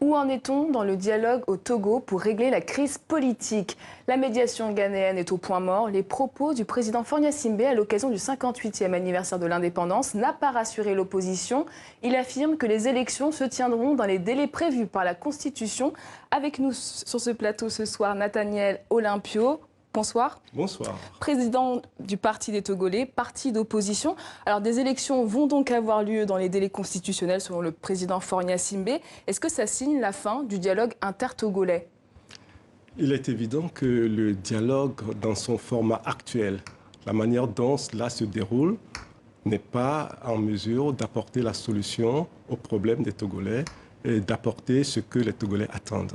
Où en est-on dans le dialogue au Togo pour régler la crise politique? La médiation ghanéenne est au point mort. Les propos du président Faure Gnassingbe à l'occasion du 58e anniversaire de l'indépendance n'a pas rassuré l'opposition. Il affirme que les élections se tiendront dans les délais prévus par la Constitution. Avec nous sur ce plateau ce soir, Nathaniel Olympio. Bonsoir. Bonsoir. Président du Parti des Togolais, parti d'opposition. Alors, des élections vont donc avoir lieu dans les délais constitutionnels, selon le président Faure Gnassingbe. Est-ce que ça signe la fin du dialogue inter-togolais? Il est évident que le dialogue, dans son format actuel, la manière dont cela se déroule, n'est pas en mesure d'apporter la solution aux problèmes des Togolais et d'apporter ce que les Togolais attendent.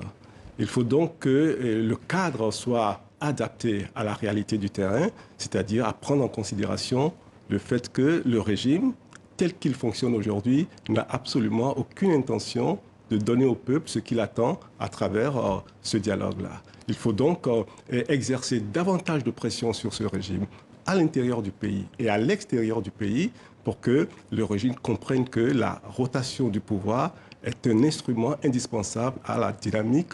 Il faut donc que le cadre soit adapté à la réalité du terrain, c'est-à-dire à prendre en considération le fait que le régime, tel qu'il fonctionne aujourd'hui, n'a absolument aucune intention de donner au peuple ce qu'il attend à travers ce dialogue-là. Il faut donc exercer davantage de pression sur ce régime à l'intérieur du pays et à l'extérieur du pays pour que le régime comprenne que la rotation du pouvoir est un instrument indispensable à la dynamique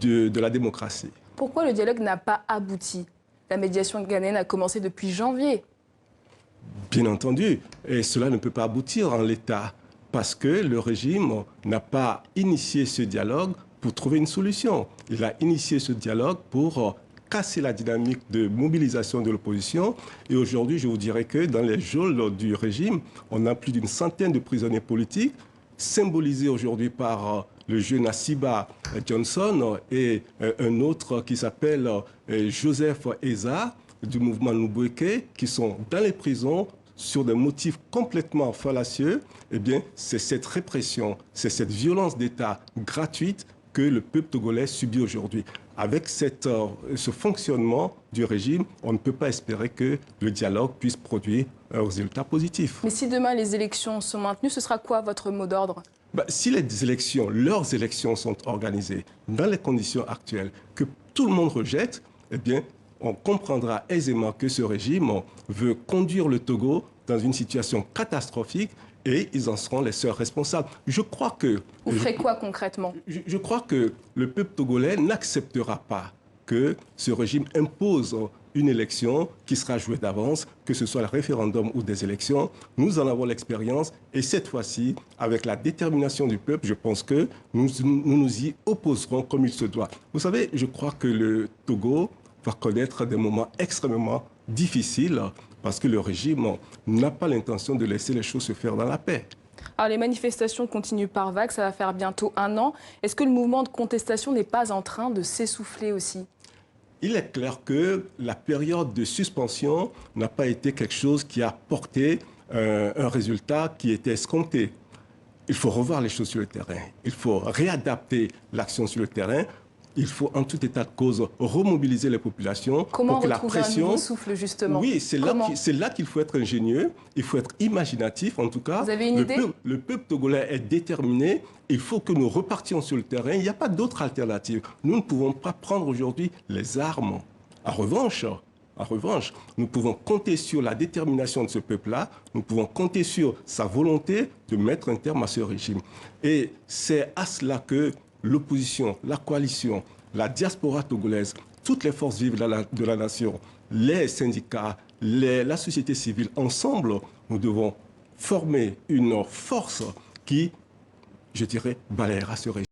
de la démocratie. Pourquoi le dialogue n'a pas abouti? La médiation ghanéenne a commencé depuis janvier. Bien entendu, et cela ne peut pas aboutir en l'état, parce que le régime n'a pas initié ce dialogue pour trouver une solution. Il a initié ce dialogue pour casser la dynamique de mobilisation de l'opposition. Et aujourd'hui, je vous dirais que dans les geôles du régime, on a plus d'une centaine de prisonniers politiques, symbolisés aujourd'hui par le jeune Asiba Johnson et un autre qui s'appelle Joseph Eza du mouvement Nubweke, qui sont dans les prisons sur des motifs complètement fallacieux. Eh bien, c'est cette répression, c'est cette violence d'État gratuite que le peuple togolais subit aujourd'hui. Avec ce fonctionnement du régime, on ne peut pas espérer que le dialogue puisse produire un résultat positif. Mais si demain les élections sont maintenues, ce sera quoi votre mot d'ordre? Si leurs élections sont organisées dans les conditions actuelles que tout le monde rejette, eh bien, on comprendra aisément que ce régime veut conduire le Togo dans une situation catastrophique et ils en seront les seuls responsables. Je crois que... Vous ferez quoi concrètement? Je crois que le peuple togolais n'acceptera pas que ce régime impose une élection qui sera jouée d'avance, que ce soit le référendum ou des élections. Nous en avons l'expérience et cette fois-ci, avec la détermination du peuple, je pense que nous y opposerons comme il se doit. Vous savez, je crois que le Togo va connaître des moments extrêmement difficiles parce que le régime n'a pas l'intention de laisser les choses se faire dans la paix. Alors les manifestations continuent par vagues, ça va faire bientôt un an. Est-ce que le mouvement de contestation n'est pas en train de s'essouffler aussi? Il est clair que la période de suspension n'a pas été quelque chose qui a porté un résultat qui était escompté. Il faut revoir les choses sur le terrain. Il faut réadapter l'action sur le terrain. Il faut, en tout état de cause, remobiliser les populations. Comment pour que la retrouver pression... un nouveau souffle, justement? Oui, c'est là qu'il faut être ingénieux, il faut être imaginatif, en tout cas. Vous avez une idée? Le peuple togolais est déterminé. Il faut que nous repartions sur le terrain. Il n'y a pas d'autre alternative. Nous ne pouvons pas prendre aujourd'hui les armes. En revanche, nous pouvons compter sur la détermination de ce peuple-là. Nous pouvons compter sur sa volonté de mettre un terme à ce régime. Et c'est à cela que l'opposition, la coalition, la diaspora togolaise, toutes les forces vives de la nation, les syndicats, la société civile, ensemble, nous devons former une force qui, je dirais, balayera ce régime.